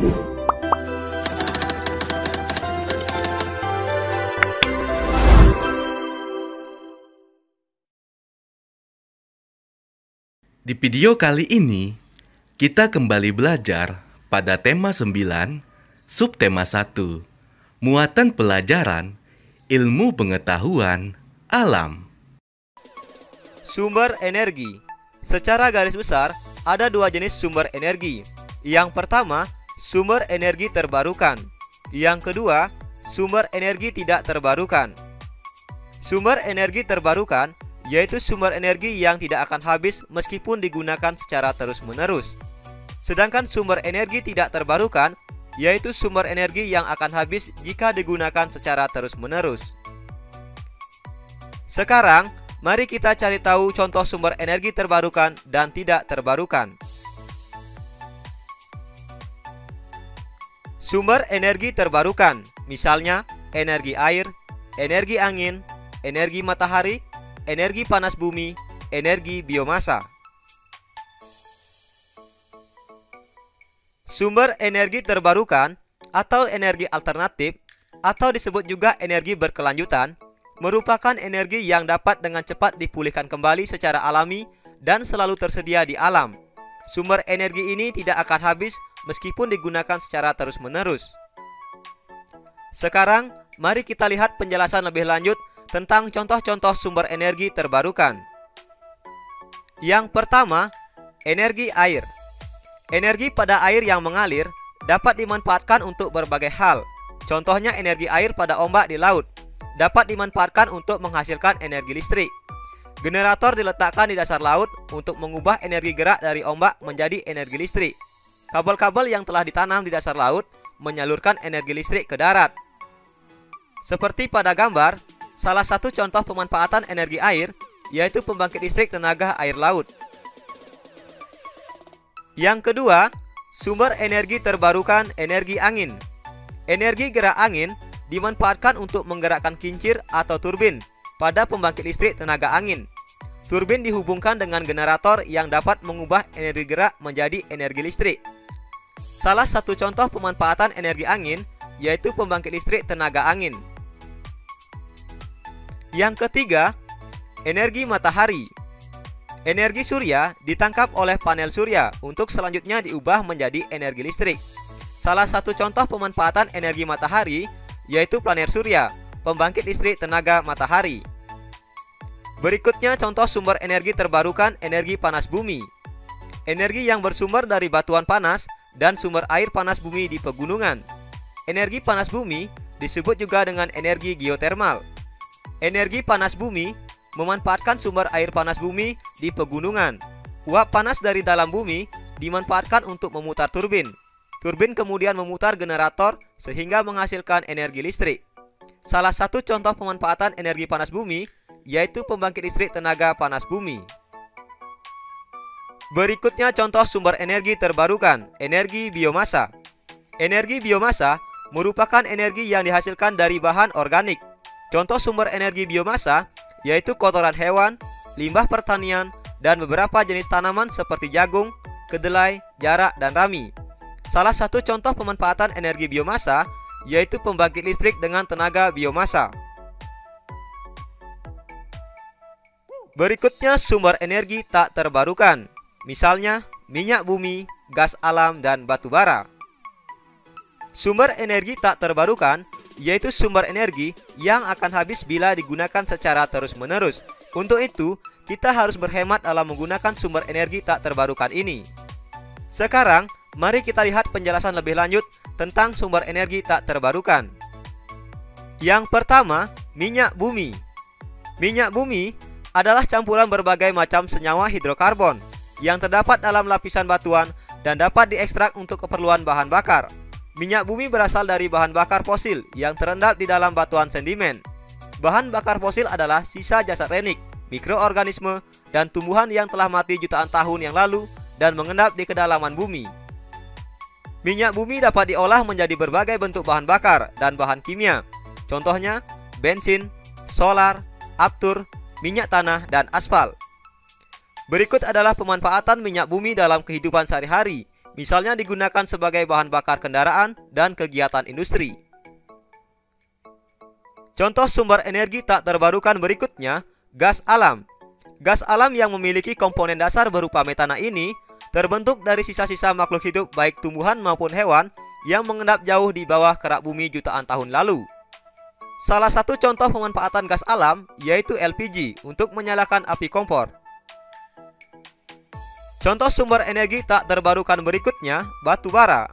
Di video kali ini, kita kembali belajar pada tema 9, subtema 1, muatan pelajaran, ilmu pengetahuan, alam. Sumber energi. Secara garis besar, ada dua jenis sumber energi. Yang pertama, sumber energi terbarukan. Yang kedua, sumber energi tidak terbarukan. Sumber energi terbarukan yaitu sumber energi yang tidak akan habis meskipun digunakan secara terus-menerus. Sedangkan sumber energi tidak terbarukan yaitu sumber energi yang akan habis jika digunakan secara terus-menerus. Sekarang, mari kita cari tahu contoh sumber energi terbarukan dan tidak terbarukan. Sumber energi terbarukan, misalnya energi air, energi angin, energi matahari, energi panas bumi, energi biomasa. Sumber energi terbarukan atau energi alternatif atau disebut juga energi berkelanjutan merupakan energi yang dapat dengan cepat dipulihkan kembali secara alami dan selalu tersedia di alam. Sumber energi ini tidak akan habis meskipun digunakan secara terus-menerus. Sekarang, mari kita lihat penjelasan lebih lanjut tentang contoh-contoh sumber energi terbarukan. Yang pertama, energi air. Energi pada air yang mengalir dapat dimanfaatkan untuk berbagai hal. Contohnya energi air pada ombak di laut dapat dimanfaatkan untuk menghasilkan energi listrik. Generator diletakkan di dasar laut untuk mengubah energi gerak dari ombak menjadi energi listrik. Kabel-kabel yang telah ditanam di dasar laut menyalurkan energi listrik ke darat. Seperti pada gambar, salah satu contoh pemanfaatan energi air yaitu pembangkit listrik tenaga air laut. Yang kedua, sumber energi terbarukan energi angin. Energi gerak angin dimanfaatkan untuk menggerakkan kincir atau turbin pada pembangkit listrik tenaga angin. Turbin dihubungkan dengan generator yang dapat mengubah energi gerak menjadi energi listrik. Salah satu contoh pemanfaatan energi angin yaitu pembangkit listrik tenaga angin. Yang ketiga, energi matahari. Energi surya ditangkap oleh panel surya untuk selanjutnya diubah menjadi energi listrik. Salah satu contoh pemanfaatan energi matahari yaitu panel surya, pembangkit listrik tenaga matahari. Berikutnya contoh sumber energi terbarukan energi panas bumi. Energi yang bersumber dari batuan panas dan sumber air panas bumi di pegunungan. Energi panas bumi disebut juga dengan energi geotermal. Energi panas bumi memanfaatkan sumber air panas bumi di pegunungan. Uap panas dari dalam bumi dimanfaatkan untuk memutar turbin. Turbin kemudian memutar generator sehingga menghasilkan energi listrik. Salah satu contoh pemanfaatan energi panas bumi yaitu pembangkit listrik tenaga panas bumi. Berikutnya contoh sumber energi terbarukan, energi biomasa. Energi biomasa merupakan energi yang dihasilkan dari bahan organik. Contoh sumber energi biomasa yaitu kotoran hewan, limbah pertanian, dan beberapa jenis tanaman seperti jagung, kedelai, jarak, dan rami. Salah satu contoh pemanfaatan energi biomasa yaitu pembangkit listrik dengan tenaga biomasa. Berikutnya sumber energi tak terbarukan, misalnya minyak bumi, gas alam, dan batu bara. Sumber energi tak terbarukan yaitu sumber energi yang akan habis bila digunakan secara terus-menerus. Untuk itu, kita harus berhemat dalam menggunakan sumber energi tak terbarukan ini. Sekarang, mari kita lihat penjelasan lebih lanjut tentang sumber energi tak terbarukan. Yang pertama, minyak bumi. Minyak bumi adalah campuran berbagai macam senyawa hidrokarbon yang terdapat dalam lapisan batuan dan dapat diekstrak untuk keperluan bahan bakar. Minyak bumi berasal dari bahan bakar fosil yang terendap di dalam batuan sedimen. Bahan bakar fosil adalah sisa jasad renik, mikroorganisme, dan tumbuhan yang telah mati jutaan tahun yang lalu dan mengendap di kedalaman bumi. Minyak bumi dapat diolah menjadi berbagai bentuk bahan bakar dan bahan kimia. Contohnya, bensin, solar, aftur, minyak tanah, dan aspal. Berikut adalah pemanfaatan minyak bumi dalam kehidupan sehari-hari, misalnya digunakan sebagai bahan bakar kendaraan dan kegiatan industri. Contoh sumber energi tak terbarukan berikutnya, gas alam. Gas alam yang memiliki komponen dasar berupa metana ini terbentuk dari sisa-sisa makhluk hidup baik tumbuhan maupun hewan yang mengendap jauh di bawah kerak bumi jutaan tahun lalu. Salah satu contoh pemanfaatan gas alam yaitu LPG untuk menyalakan api kompor. Contoh sumber energi tak terbarukan berikutnya, batu bara.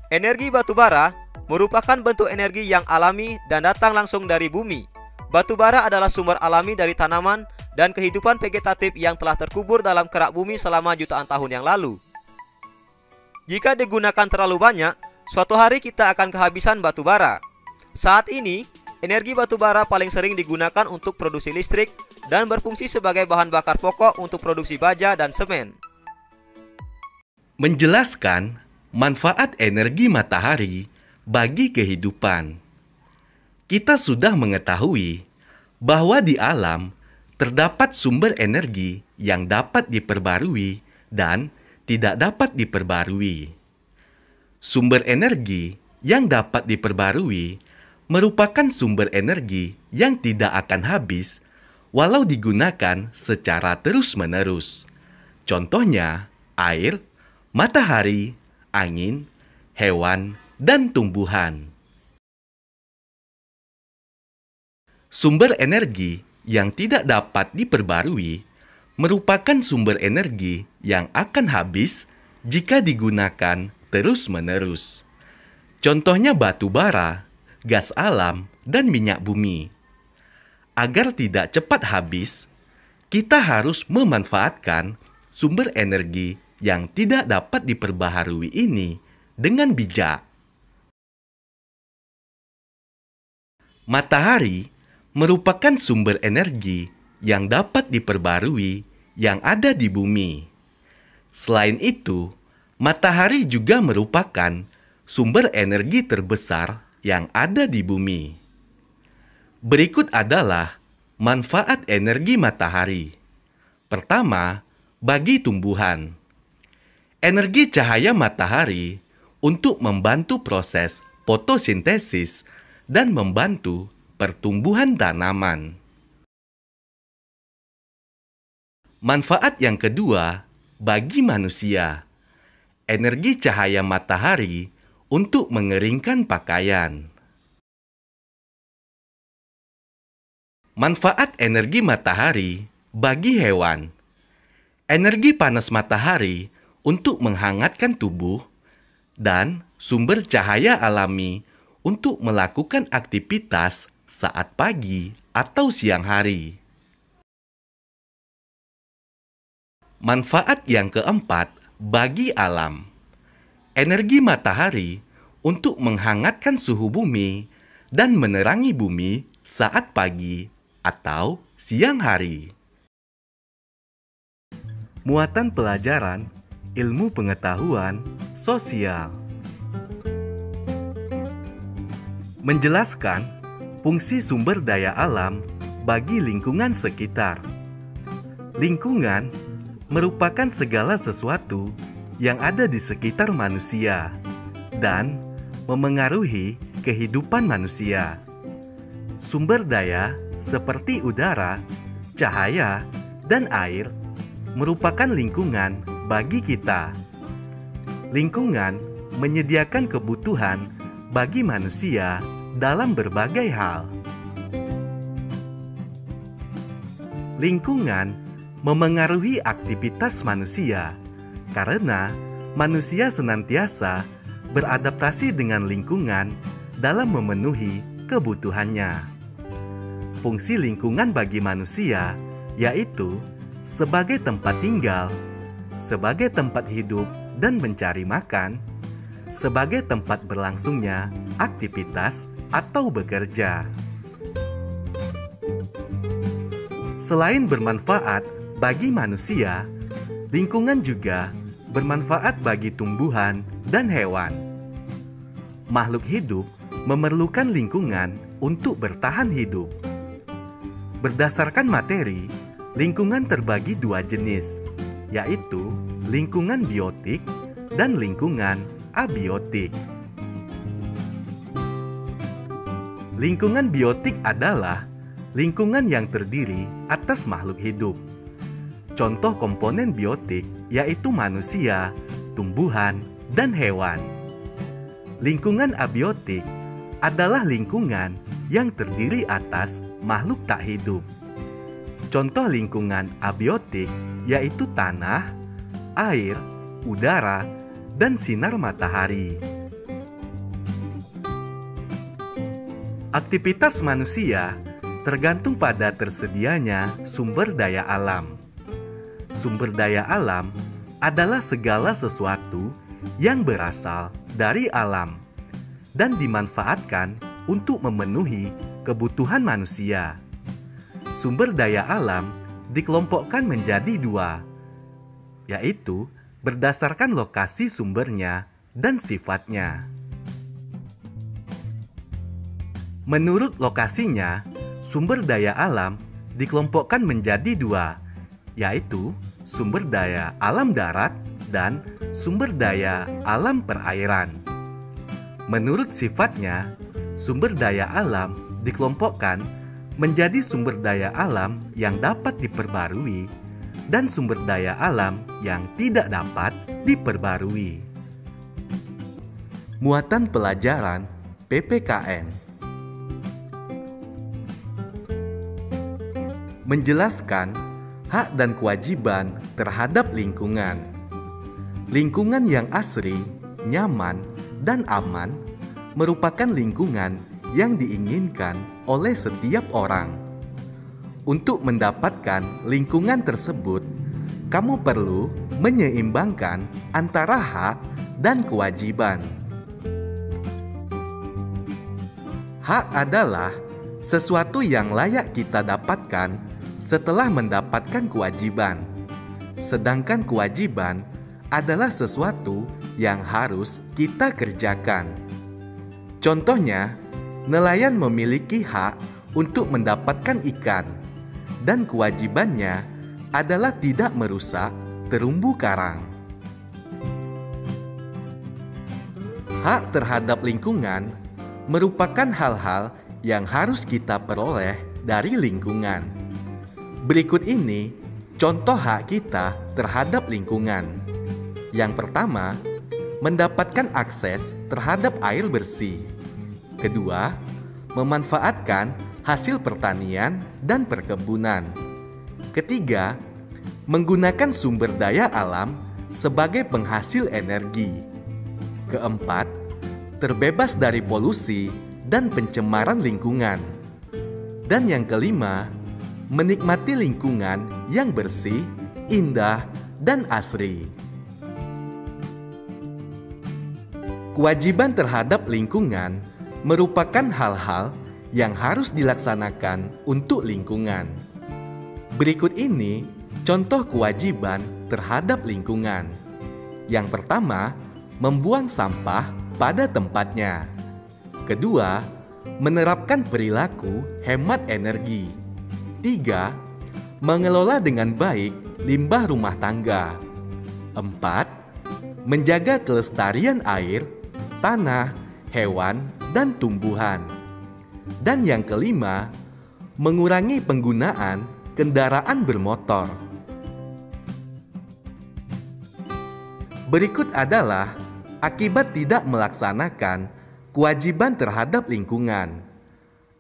Energi batu bara merupakan bentuk energi yang alami dan datang langsung dari bumi. Batu bara adalah sumber alami dari tanaman dan kehidupan vegetatif yang telah terkubur dalam kerak bumi selama jutaan tahun yang lalu. Jika digunakan terlalu banyak, suatu hari kita akan kehabisan batu bara. Saat ini, energi batu bara paling sering digunakan untuk produksi listrik dan berfungsi sebagai bahan bakar pokok untuk produksi baja dan semen. Menjelaskan manfaat energi matahari bagi kehidupan. Kita sudah mengetahui bahwa di alam terdapat sumber energi yang dapat diperbarui dan tidak dapat diperbarui. Sumber energi yang dapat diperbarui merupakan sumber energi yang tidak akan habis walau digunakan secara terus-menerus. Contohnya, air, matahari, angin, hewan, dan tumbuhan. Sumber energi yang tidak dapat diperbarui merupakan sumber energi yang akan habis jika digunakan terus-menerus. Contohnya batu bara, gas alam, dan minyak bumi. Agar tidak cepat habis, kita harus memanfaatkan sumber energi yang tidak dapat diperbaharui ini dengan bijak. Matahari merupakan sumber energi yang dapat diperbarui yang ada di bumi. Selain itu, matahari juga merupakan sumber energi terbesar yang ada di bumi. Berikut adalah manfaat energi matahari. Pertama, bagi tumbuhan. Energi cahaya matahari untuk membantu proses fotosintesis dan membantu pertumbuhan tanaman. Manfaat yang kedua, bagi manusia. Energi cahaya matahari untuk mengeringkan pakaian. Manfaat energi matahari bagi hewan. Energi panas matahari untuk menghangatkan tubuh dan sumber cahaya alami untuk melakukan aktivitas saat pagi atau siang hari. Manfaat yang keempat bagi alam. Energi matahari untuk menghangatkan suhu bumi dan menerangi bumi saat pagi atau siang hari. Muatan pelajaran ilmu pengetahuan sosial. Menjelaskan fungsi sumber daya alam bagi lingkungan sekitar. Lingkungan merupakan segala sesuatu yang ada di sekitar manusia dan memengaruhi kehidupan manusia. Sumber daya seperti udara, cahaya, dan air merupakan lingkungan bagi kita. Lingkungan menyediakan kebutuhan bagi manusia dalam berbagai hal. Lingkungan memengaruhi aktivitas manusia karena manusia senantiasa beradaptasi dengan lingkungan dalam memenuhi kebutuhannya. Fungsi lingkungan bagi manusia yaitu sebagai tempat tinggal, sebagai tempat hidup dan mencari makan, sebagai tempat berlangsungnya aktivitas atau bekerja. Selain bermanfaat bagi manusia, lingkungan juga bermanfaat bagi tumbuhan dan hewan. Makhluk hidup memerlukan lingkungan untuk bertahan hidup. Berdasarkan materi, lingkungan terbagi dua jenis, yaitu lingkungan biotik dan lingkungan abiotik. Lingkungan biotik adalah lingkungan yang terdiri atas makhluk hidup. Contoh komponen biotik yaitu manusia, tumbuhan, dan hewan. Lingkungan abiotik adalah lingkungan yang terdiri atas makhluk tak hidup. Contoh lingkungan abiotik yaitu tanah, air, udara, dan sinar matahari. Aktivitas manusia tergantung pada tersedianya sumber daya alam. Sumber daya alam adalah segala sesuatu yang berasal dari alam dan dimanfaatkan untuk memenuhi kebutuhan manusia. Sumber daya alam dikelompokkan menjadi dua, yaitu berdasarkan lokasi sumbernya dan sifatnya. Menurut lokasinya, sumber daya alam dikelompokkan menjadi dua, yaitu sumber daya alam darat dan sumber daya alam perairan. Menurut sifatnya, sumber daya alam dikelompokkan menjadi sumber daya alam yang dapat diperbarui dan sumber daya alam yang tidak dapat diperbarui. Muatan pelajaran PPKN menjelaskan hak dan kewajiban terhadap lingkungan. Lingkungan yang asri, nyaman, dan aman merupakan lingkungan yang diinginkan oleh setiap orang. Untuk mendapatkan lingkungan tersebut, kamu perlu menyeimbangkan antara hak dan kewajiban. Hak adalah sesuatu yang layak kita dapatkan setelah mendapatkan kewajiban, sedangkan kewajiban adalah sesuatu yang harus kita kerjakan. Contohnya, nelayan memiliki hak untuk mendapatkan ikan, dan kewajibannya adalah tidak merusak terumbu karang. Hak terhadap lingkungan merupakan hal-hal yang harus kita peroleh dari lingkungan. Berikut ini contoh hak kita terhadap lingkungan. Yang pertama, mendapatkan akses terhadap air bersih. Kedua, memanfaatkan hasil pertanian dan perkebunan. Ketiga, menggunakan sumber daya alam sebagai penghasil energi. Keempat, terbebas dari polusi dan pencemaran lingkungan. Dan yang kelima, menikmati lingkungan yang bersih, indah, dan asri. Kewajiban terhadap lingkungan merupakan hal-hal yang harus dilaksanakan untuk lingkungan. Berikut ini contoh kewajiban terhadap lingkungan. Yang pertama, membuang sampah pada tempatnya. Kedua, menerapkan perilaku hemat energi. 3. Mengelola dengan baik limbah rumah tangga. 4. Menjaga kelestarian air, tanah, hewan, dan tumbuhan. Dan yang kelima, mengurangi penggunaan kendaraan bermotor. Berikut adalah akibat tidak melaksanakan kewajiban terhadap lingkungan.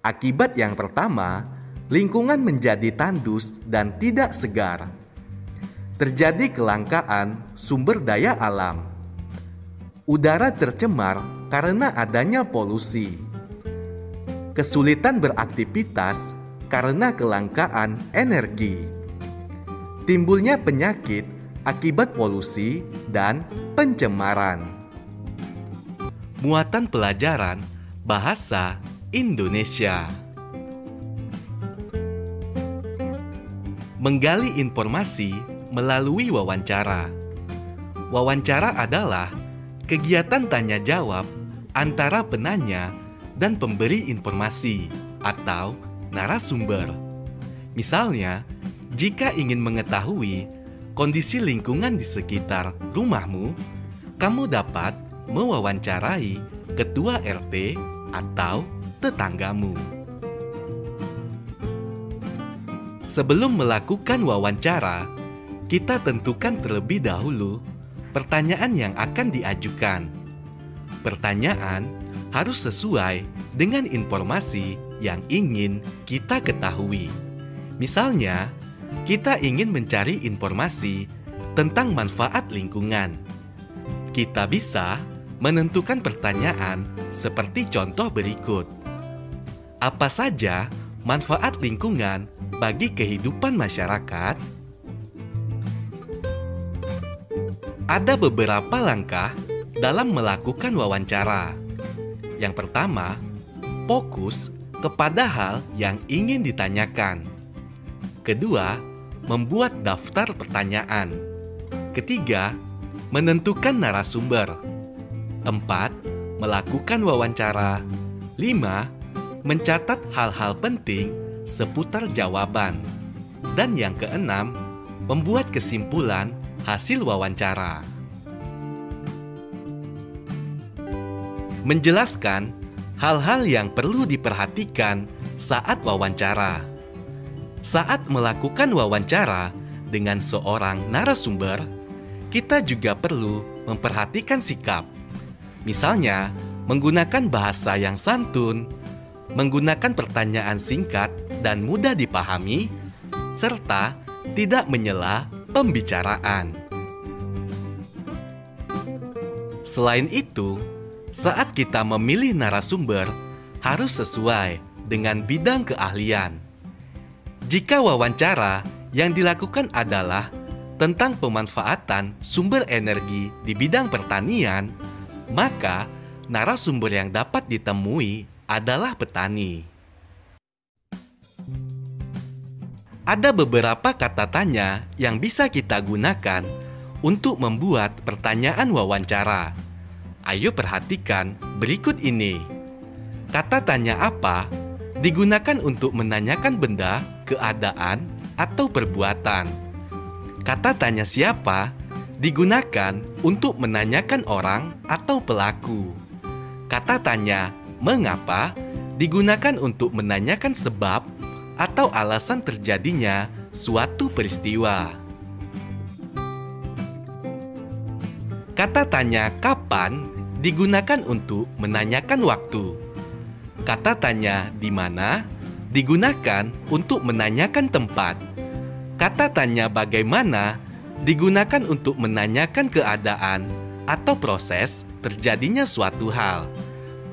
Akibat yang pertama, lingkungan menjadi tandus dan tidak segar. Terjadi kelangkaan sumber daya alam. Udara tercemar karena adanya polusi. Kesulitan beraktivitas karena kelangkaan energi. Timbulnya penyakit akibat polusi dan pencemaran. Muatan pelajaran Bahasa Indonesia. Menggali informasi melalui wawancara. Wawancara adalah kegiatan tanya jawab antara penanya dan pemberi informasi atau narasumber. Misalnya, jika ingin mengetahui kondisi lingkungan di sekitar rumahmu, kamu dapat mewawancarai ketua RT atau tetanggamu. Sebelum melakukan wawancara, kita tentukan terlebih dahulu pertanyaan yang akan diajukan. Pertanyaan harus sesuai dengan informasi yang ingin kita ketahui. Misalnya, kita ingin mencari informasi tentang manfaat lingkungan. Kita bisa menentukan pertanyaan seperti contoh berikut. Apa saja manfaat lingkungan bagi kehidupan masyarakat? Ada beberapa langkah dalam melakukan wawancara. Yang pertama, fokus kepada hal yang ingin ditanyakan. Kedua, membuat daftar pertanyaan. Ketiga, menentukan narasumber. 4. Melakukan wawancara. 5. Mencatat hal-hal penting seputar jawaban. Dan yang keenam, membuat kesimpulan hasil wawancara. Menjelaskan hal-hal yang perlu diperhatikan saat wawancara. Saat melakukan wawancara dengan seorang narasumber, kita juga perlu memperhatikan sikap. Misalnya, menggunakan bahasa yang santun, menggunakan pertanyaan singkat dan mudah dipahami, serta tidak menyela pembicaraan. Selain itu, saat kita memilih narasumber, harus sesuai dengan bidang keahlian. Jika wawancara yang dilakukan adalah tentang pemanfaatan sumber energi di bidang pertanian, maka narasumber yang dapat ditemui adalah petani. Ada beberapa kata tanya yang bisa kita gunakan untuk membuat pertanyaan wawancara. Ayo perhatikan berikut ini. Kata tanya apa digunakan untuk menanyakan benda, keadaan, atau perbuatan. Kata tanya siapa digunakan untuk menanyakan orang atau pelaku. Kata tanya mengapa digunakan untuk menanyakan sebab atau alasan terjadinya suatu peristiwa. Kata tanya kapan digunakan untuk menanyakan waktu. Kata tanya di mana digunakan untuk menanyakan tempat. Kata tanya bagaimana digunakan untuk menanyakan keadaan atau proses terjadinya suatu hal.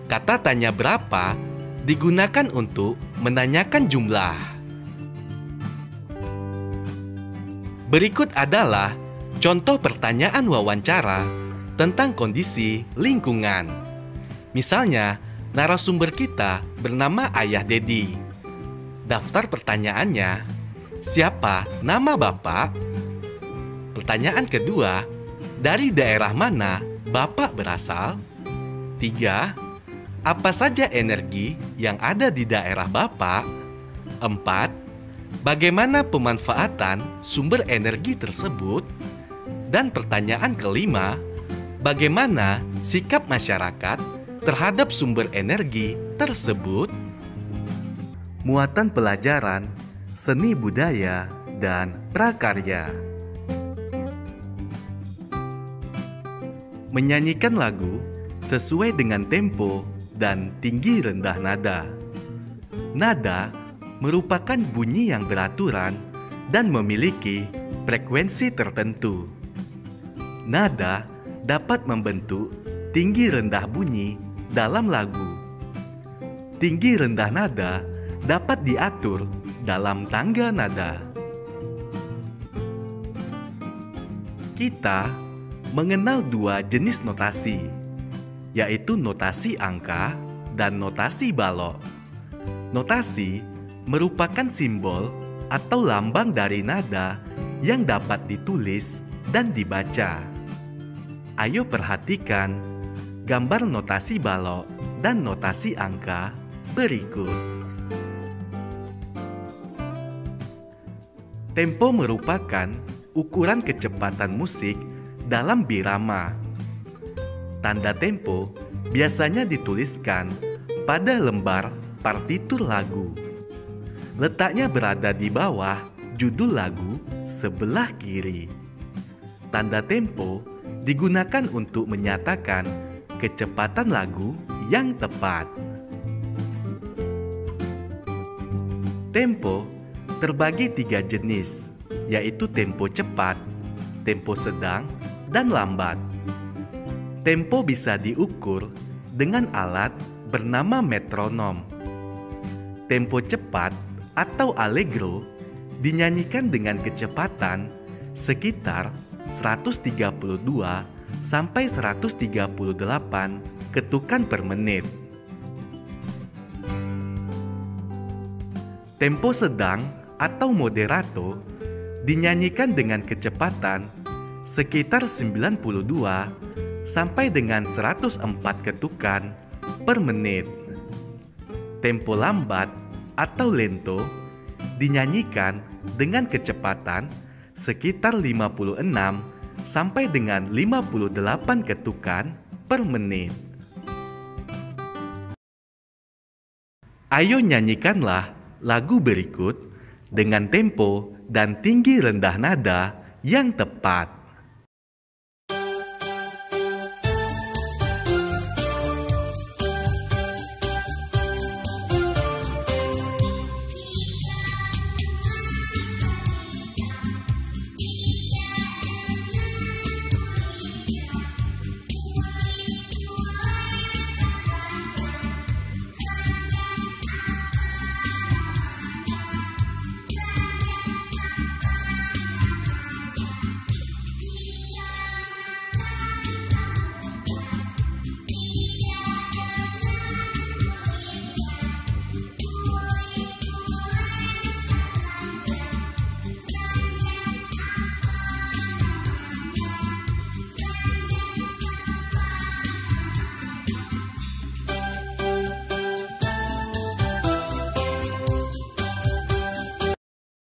Kata tanya berapa digunakan untuk menanyakan jumlah. Berikut adalah contoh pertanyaan wawancara tentang kondisi lingkungan. Misalnya, narasumber kita bernama Ayah Dedi. Daftar pertanyaannya, siapa nama Bapak? Pertanyaan kedua, dari daerah mana Bapak berasal? 3. Apa saja energi yang ada di daerah Bapak? 4. Bagaimana pemanfaatan sumber energi tersebut? Dan pertanyaan kelima, bagaimana sikap masyarakat terhadap sumber energi tersebut? Muatan pelajaran, seni budaya, dan prakarya. Menyanyikan lagu sesuai dengan tempo dan tinggi rendah nada. Nada merupakan bunyi yang beraturan dan memiliki frekuensi tertentu. Nada dapat membentuk tinggi rendah bunyi dalam lagu. Tinggi rendah nada dapat diatur dalam tangga nada. Kita mengenal dua jenis notasi, yaitu notasi angka dan notasi balok. Notasi merupakan simbol atau lambang dari nada yang dapat ditulis dan dibaca. Ayo perhatikan gambar notasi balok dan notasi angka berikut. Tempo merupakan ukuran kecepatan musik dalam birama. Tanda tempo biasanya dituliskan pada lembar partitur lagu. Letaknya berada di bawah judul lagu sebelah kiri. Tanda tempo digunakan untuk menyatakan kecepatan lagu yang tepat. Tempo terbagi 3 jenis, yaitu tempo cepat, tempo sedang, dan lambat. Tempo bisa diukur dengan alat bernama metronom. Tempo cepat atau allegro dinyanyikan dengan kecepatan sekitar 132 sampai 138 ketukan per menit. Tempo sedang atau moderato dinyanyikan dengan kecepatan sekitar 92 sampai dengan 104 ketukan per menit. Tempo lambat atau lento dinyanyikan dengan kecepatan sekitar 56 sampai dengan 58 ketukan per menit. Ayo nyanyikanlah lagu berikut dengan tempo dan tinggi rendah nada yang tepat.